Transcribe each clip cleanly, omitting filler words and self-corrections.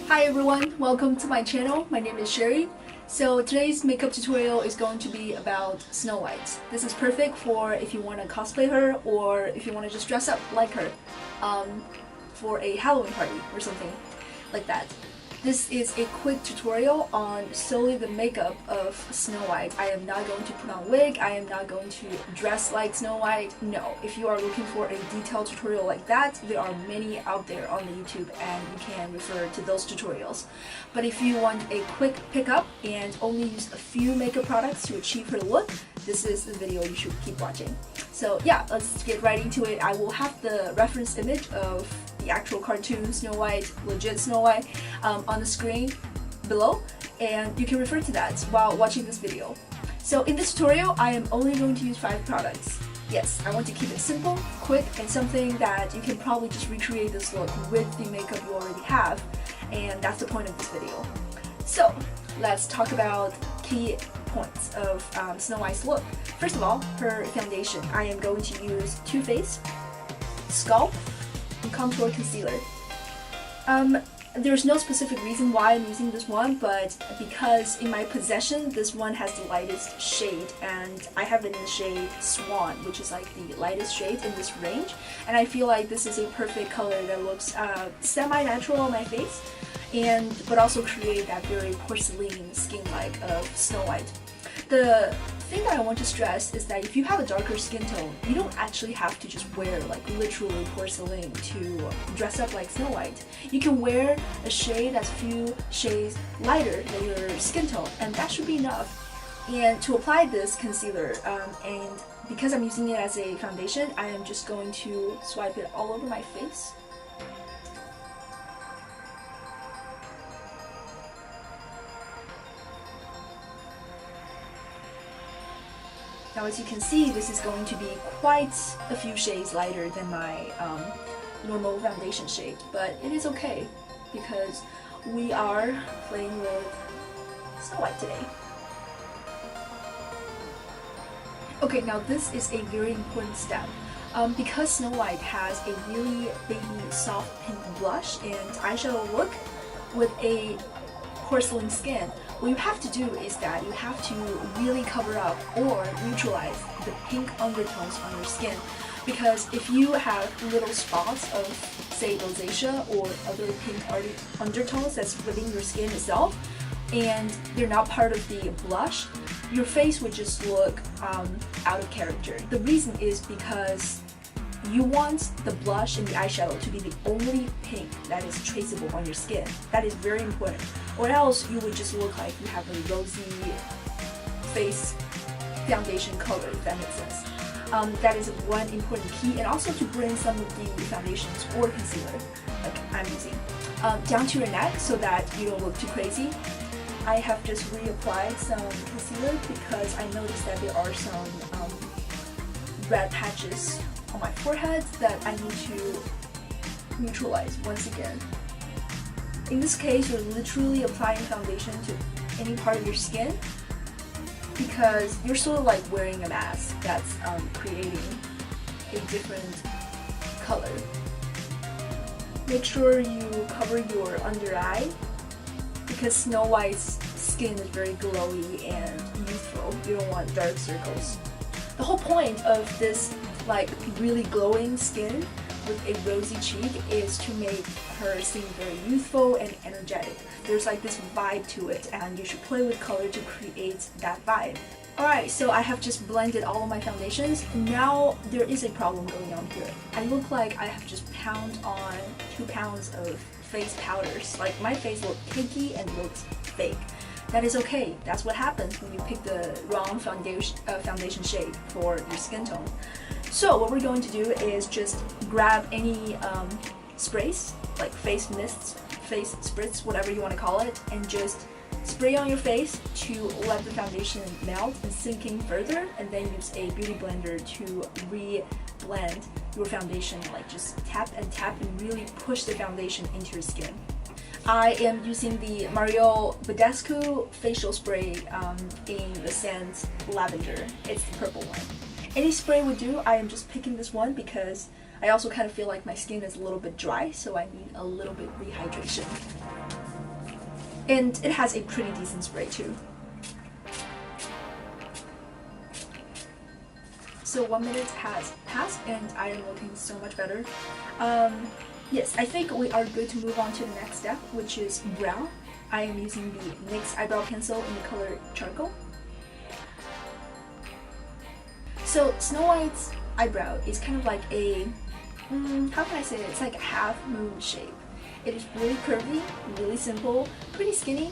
Hi everyone, welcome to my channel. My name is Sherie. So today's makeup tutorial is going to be about Snow White. This is perfect for if you want to cosplay her or if you want to just dress up like her for a Halloween party or something like that. This is a quick tutorial on solely the makeup of Snow White. I am not going to put on a wig, I am not going to dress like Snow White. No, if you are looking for a detailed tutorial like that, there are many out there on the YouTube and you can refer to those tutorials. But if you want a quick pickup and only use a few makeup products to achieve her look, this is the video you should keep watching. So yeah, let's get right into it. I will have the reference image of the actual cartoon Snow White, legit Snow White, on the screen below, and you can refer to that while watching this video. So in this tutorial, I am only going to use 5 products. Yes, I want to keep it simple, quick, and something that you can probably just recreate this look with the makeup you already have, and that's the point of this video. So let's talk about key points of Snow White's look. First of all, her foundation. I am going to use Too Faced Sculpt and Contour Concealer. There's no specific reason why I'm using this one, but because in my possession this one has the lightest shade, and I have it in the shade Swan, which is like the lightest shade in this range, and I feel like this is a perfect color that looks semi-natural on my face, but also create that very porcelain skin-like of Snow White. The thing that I want to stress is that if you have a darker skin tone, you don't actually have to just wear like literally porcelain to dress up like Snow White. You can wear a shade that's a few shades lighter than your skin tone, and that should be enough. And to apply this concealer, and because I'm using it as a foundation, I am just going to swipe it all over my face. Now as you can see, this is going to be quite a few shades lighter than my normal foundation shade, but it is okay because we are playing with Snow White today. Okay, now this is a very important step. Because Snow White has a really baby soft pink blush and eyeshadow look with a porcelain skin, what you have to do is that you have to really cover up or neutralize the pink undertones on your skin, because if you have little spots of, say, rosacea or other pink undertones that's within your skin itself and they're not part of the blush, your face would just look out of character. The reason is because you want the blush and the eyeshadow to be the only pink that is traceable on your skin. That is very important. Or else you would just look like you have a rosy face foundation color, if that makes sense. That is one important key, and also to bring some of the foundations or concealer, like I'm using, down to your neck so that you don't look too crazy. I have just reapplied some concealer because I noticed that there are some red patches on my forehead that I need to neutralize once again. In this case, you're literally applying foundation to any part of your skin because you're sort of like wearing a mask that's creating a different color. Make sure you cover your under eye because Snow White's skin is very glowy and youthful. You don't want dark circles. The whole point of this like really glowing skin with a rosy cheek is to make her seem very youthful and energetic. There's like this vibe to it, and you should play with color to create that vibe. Alright, so I have just blended all of my foundations. Now there is a problem going on here. I look like I have just pounded on 2 pounds of face powders. Like my face looks cakey and looks fake. That is okay. That's what happens when you pick the wrong foundation shade for your skin tone. So what we're going to do is just grab any sprays, like face mists, face spritz, whatever you want to call it, and just spray on your face to let the foundation melt and sink in further, and then use a beauty blender to re-blend your foundation. Like just tap and tap and really push the foundation into your skin. I am using the Mario Badescu facial spray in the scent Lavender. It's the purple one. Any spray would do. I am just picking this one because I also kind of feel like my skin is a little bit dry, so I need a little bit rehydration. And it has a pretty decent spray too. So 1 minute has passed and I am looking so much better. Yes, I think we are good to move on to the next step, which is brow. I am using the NYX eyebrow pencil in the color charcoal. So Snow White's eyebrow is kind of like a, how can I say it? It's like a half moon shape. It is really curvy, really simple, pretty skinny.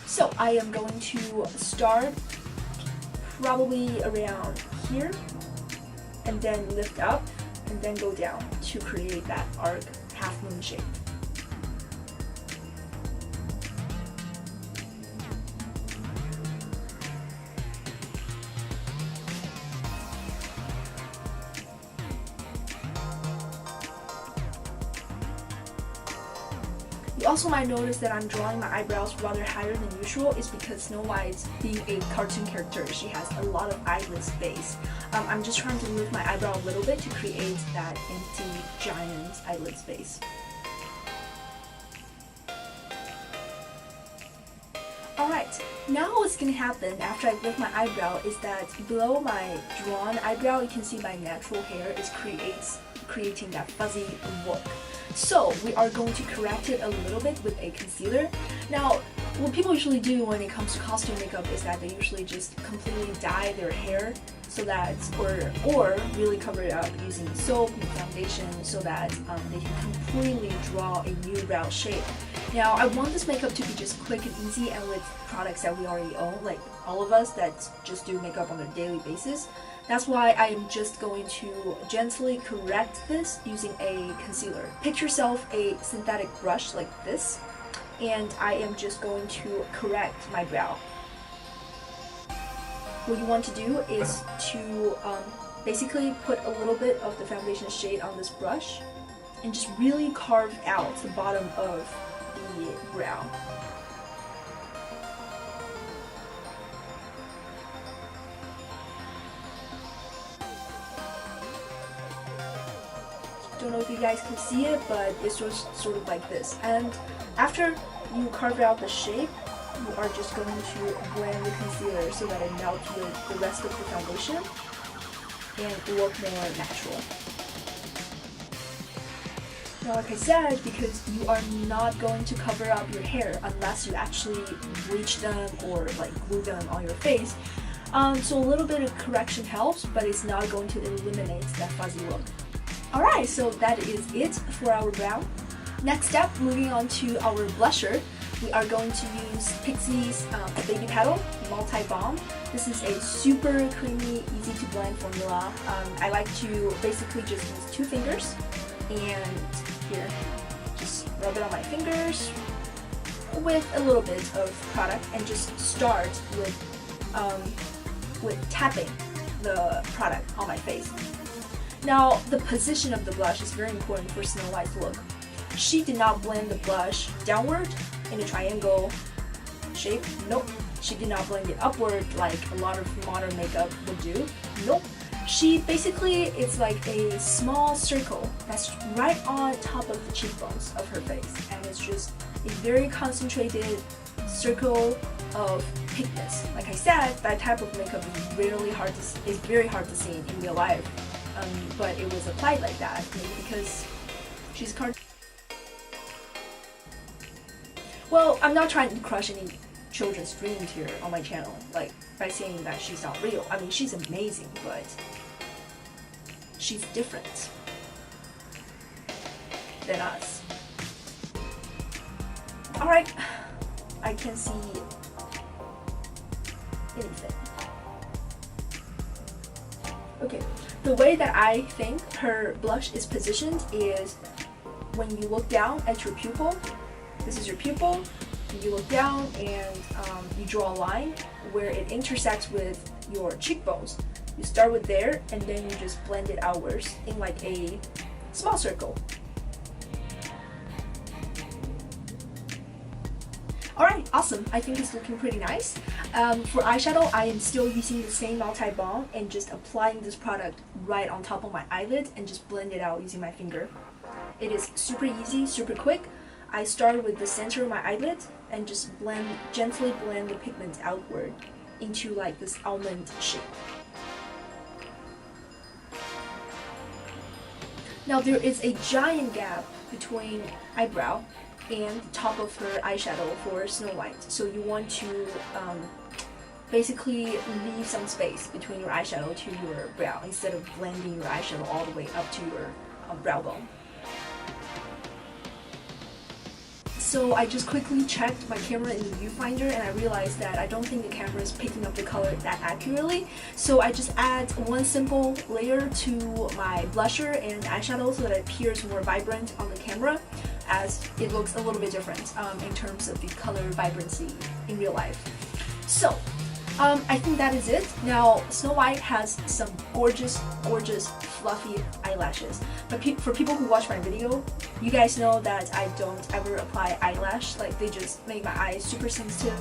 So I am going to start probably around here and then lift up and then go down to create that arc half moon shape. You also might notice that I'm drawing my eyebrows rather higher than usual. Is because Snow White, being a cartoon character, she has a lot of eyelid space. I'm just trying to move my eyebrow a little bit to create that empty giant eyelid space. Alright, now what's gonna happen after I lift my eyebrow is that below my drawn eyebrow you can see my natural hair is creating that fuzzy look. So we are going to correct it a little bit with a concealer. Now, what people usually do when it comes to costume makeup is that they usually just completely dye their hair so that, or really cover it up using soap and foundation so that they can completely draw a new brow shape. Now, I want this makeup to be just quick and easy and with products that we already own, like all of us that just do makeup on a daily basis. That's why I am just going to gently correct this using a concealer. Picture yourself a synthetic brush like this, and I am just going to correct my brow. What you want to do is to basically put a little bit of the foundation shade on this brush and just really carve out the bottom of the brow. Don't know if you guys can see it, but it's just sort of like this. And after you carve out the shape, you are just going to blend the concealer so that it melts with the rest of the foundation and look more natural. Now, like I said, because you are not going to cover up your hair unless you actually bleach them or like glue them on your face, so a little bit of correction helps, but it's not going to eliminate that fuzzy look. Alright, so that is it for our brow. Next step, moving on to our blusher, we are going to use Pixie's Baby Petal Multi Balm. This is a super creamy, easy to blend formula. I like to basically just use 2 fingers and here, just rub it on my fingers with a little bit of product and just start with tapping the product on my face. Now, the position of the blush is very important for Snow White's look. She did not blend the blush downward in a triangle shape. Nope. She did not blend it upward like a lot of modern makeup would do. Nope. She basically, it's like a small circle that's right on top of the cheekbones of her face. And it's just a very concentrated circle of pinkness. Like I said, that type of makeup is very hard to see in real life. But it was applied like that, maybe because she's cartoon. Well, I'm not trying to crush any children's dreams here on my channel, like by saying that she's not real. I mean, she's amazing, but she's different than us. Alright, I can see anything. Okay. The way that I think her blush is positioned is when you look down at your pupil, this is your pupil, and you look down and you draw a line where it intersects with your cheekbones. You start with there and then you just blend it outwards in like a small circle. Alright, awesome. I think it's looking pretty nice. For eyeshadow, I am still using the same multi-balm and just applying this product right on top of my eyelid and just blend it out using my finger. It is super easy, super quick. I start with the center of my eyelid and just gently blend the pigment outward into like this almond shape. Now there is a giant gap between eyebrow and top of her eyeshadow for Snow White, so you want to basically leave some space between your eyeshadow to your brow instead of blending your eyeshadow all the way up to your brow bone. So I just quickly checked my camera in the viewfinder and I realized that I don't think the camera is picking up the color that accurately. So I just add one simple layer to my blusher and eyeshadow so that it appears more vibrant on the camera, as it looks a little bit different in terms of the color vibrancy in real life. So I think that is it. Now Snow White has some gorgeous fluffy eyelashes, but for people who watch my video, you guys know that I don't ever apply eyelash. Like, they just make my eyes super sensitive.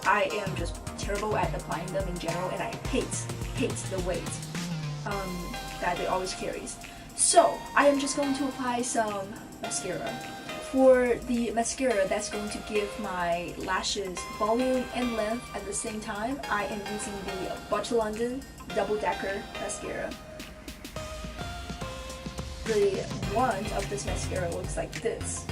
I am just terrible at applying them in general, and I hate the weight that it always carries. So I am just going to apply some mascara. For the mascara that's going to give my lashes volume and length at the same time, I am using the Butcher London Double Decker Mascara. The wand of this mascara looks like this.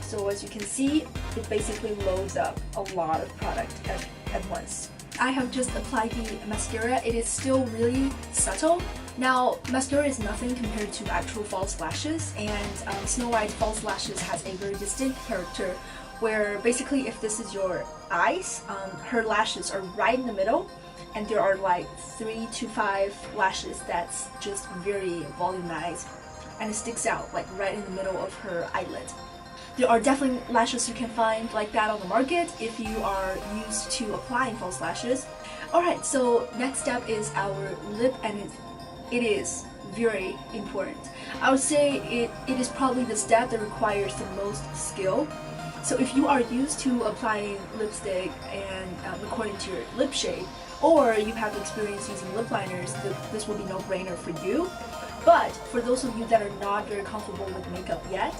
So as you can see, it basically loads up a lot of product at once. I have just applied the mascara. It is still really subtle. Now, mascara is nothing compared to actual false lashes, and Snow White false lashes has a very distinct character where basically if this is your eyes, her lashes are right in the middle, and there are like 3 to 5 lashes that's just very volumized, and it sticks out like right in the middle of her eyelid. There are definitely lashes you can find like that on the market if you are used to applying false lashes. Alright, so next step is our lip, and it is very important. I would say it is probably the step that requires the most skill. So if you are used to applying lipstick and according to your lip shade, or you have experience using lip liners, this will be no-brainer for you. But for those of you that are not very comfortable with makeup yet,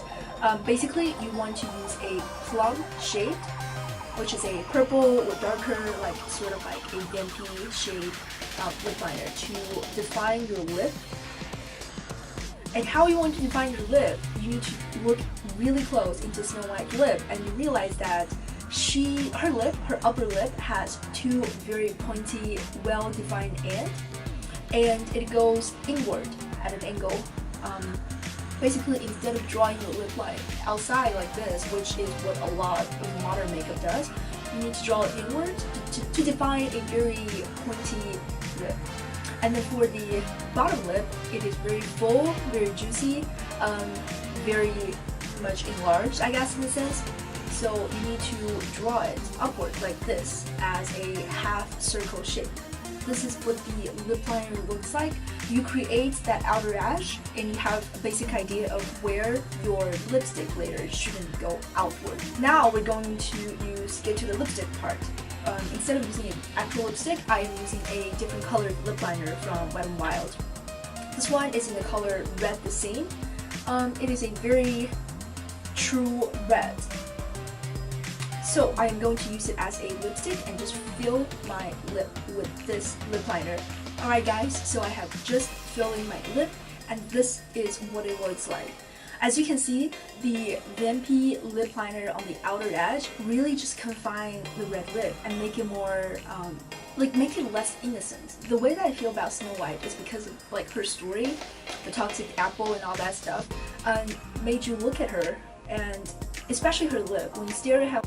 basically you want to use a plum shade, which is a purple or darker, like sort of like a vampy shade lip liner to define your lip. And how you want to define your lip, you need to look really close into Snow White's lip, and you realize that her upper lip has 2 very pointy, well-defined ends, and it goes inward at an angle. Basically, instead of drawing your lip line outside like this, which is what a lot of modern makeup does, you need to draw it inward to define a very pointy lip. And then for the bottom lip, it is very full, very juicy, very much enlarged, I guess, in a sense. So you need to draw it upward like this as a half circle shape. This is what the lip liner looks like. You create that outer edge and you have a basic idea of where your lipstick layer shouldn't go outward. Now we're going to get to the lipstick part. Instead of using an actual lipstick, I am using a different colored lip liner from Wet n Wild. This one is in the color Red the Scene. It is a very true red. So I am going to use it as a lipstick and just fill my lip with this lip liner. Alright guys, so I have just filled in my lip, and this is what it looks like. As you can see, the vampy lip liner on the outer edge really just confine the red lip and make it more, make it less innocent. The way that I feel about Snow White is because of like her story, the toxic apple and all that stuff, made you look at her, and especially her lip. When you stare at her,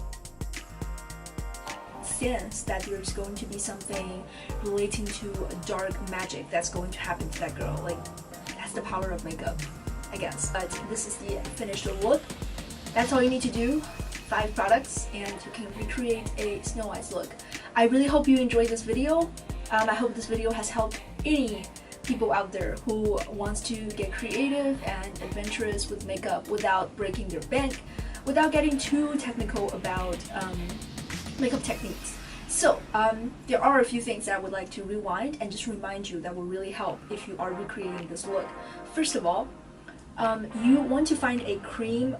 sense that there's going to be something relating to dark magic that's going to happen to that girl. Like, that's the power of makeup, I guess. But this is the finished look. That's all you need to do. 5 products and you can recreate a Snow White's look. I really hope you enjoyed this video. I hope this video has helped any people out there who wants to get creative and adventurous with makeup without breaking their bank, without getting too technical about makeup techniques. So there are a few things that I would like to rewind and just remind you that will really help if you are recreating this look. First of all, you want to find a cream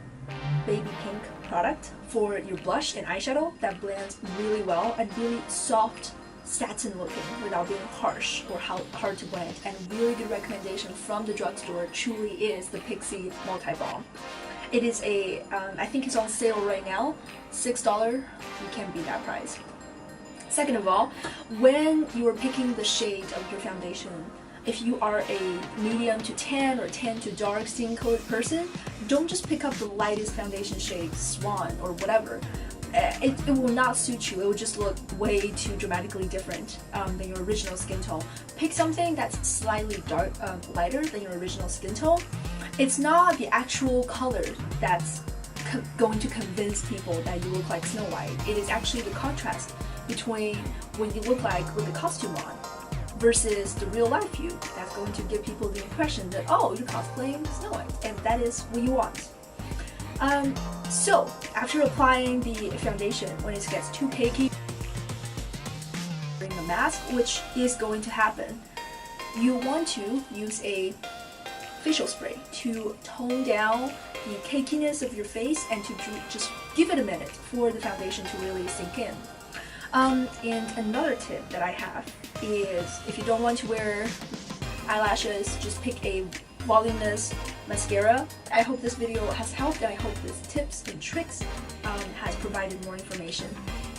baby pink product for your blush and eyeshadow that blends really well and really soft satin looking without being harsh or hard to blend. And really good recommendation from the drugstore truly is the Pixie Multi Balm. It is a, I think it's on sale right now, $6. You can't beat that price. Second of all, when you are picking the shade of your foundation, if you are a medium to tan or tan to dark skin colored person, don't just pick up the lightest foundation shade, Swan or whatever. It will not suit you. It will just look way too dramatically different than your original skin tone. Pick something that's slightly lighter than your original skin tone. It's not the actual color that's going to convince people that you look like Snow White. It is actually the contrast between what you look like with the costume on versus the real life you that's going to give people the impression that, oh, you're cosplaying Snow White, and that is what you want. So after applying the foundation, when it gets too cakey, wearing a mask, which is going to happen, you want to use a facial spray to tone down the cakiness of your face and to just give it a minute for the foundation to really sink in. And another tip that I have is, if you don't want to wear eyelashes, just pick a voluminous mascara. I hope this video has helped, and I hope this tips and tricks has provided more information.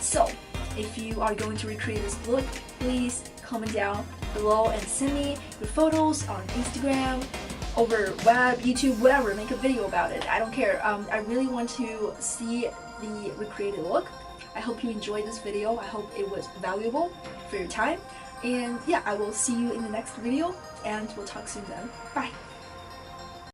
So if you are going to recreate this look, please comment down below and send me your photos on Instagram, over web, YouTube, whatever. Make a video about it. I don't care. I really want to see the recreated look. I hope you enjoyed this video. I hope it was valuable for your time. And yeah, I will see you in the next video, and we'll talk soon then. Bye!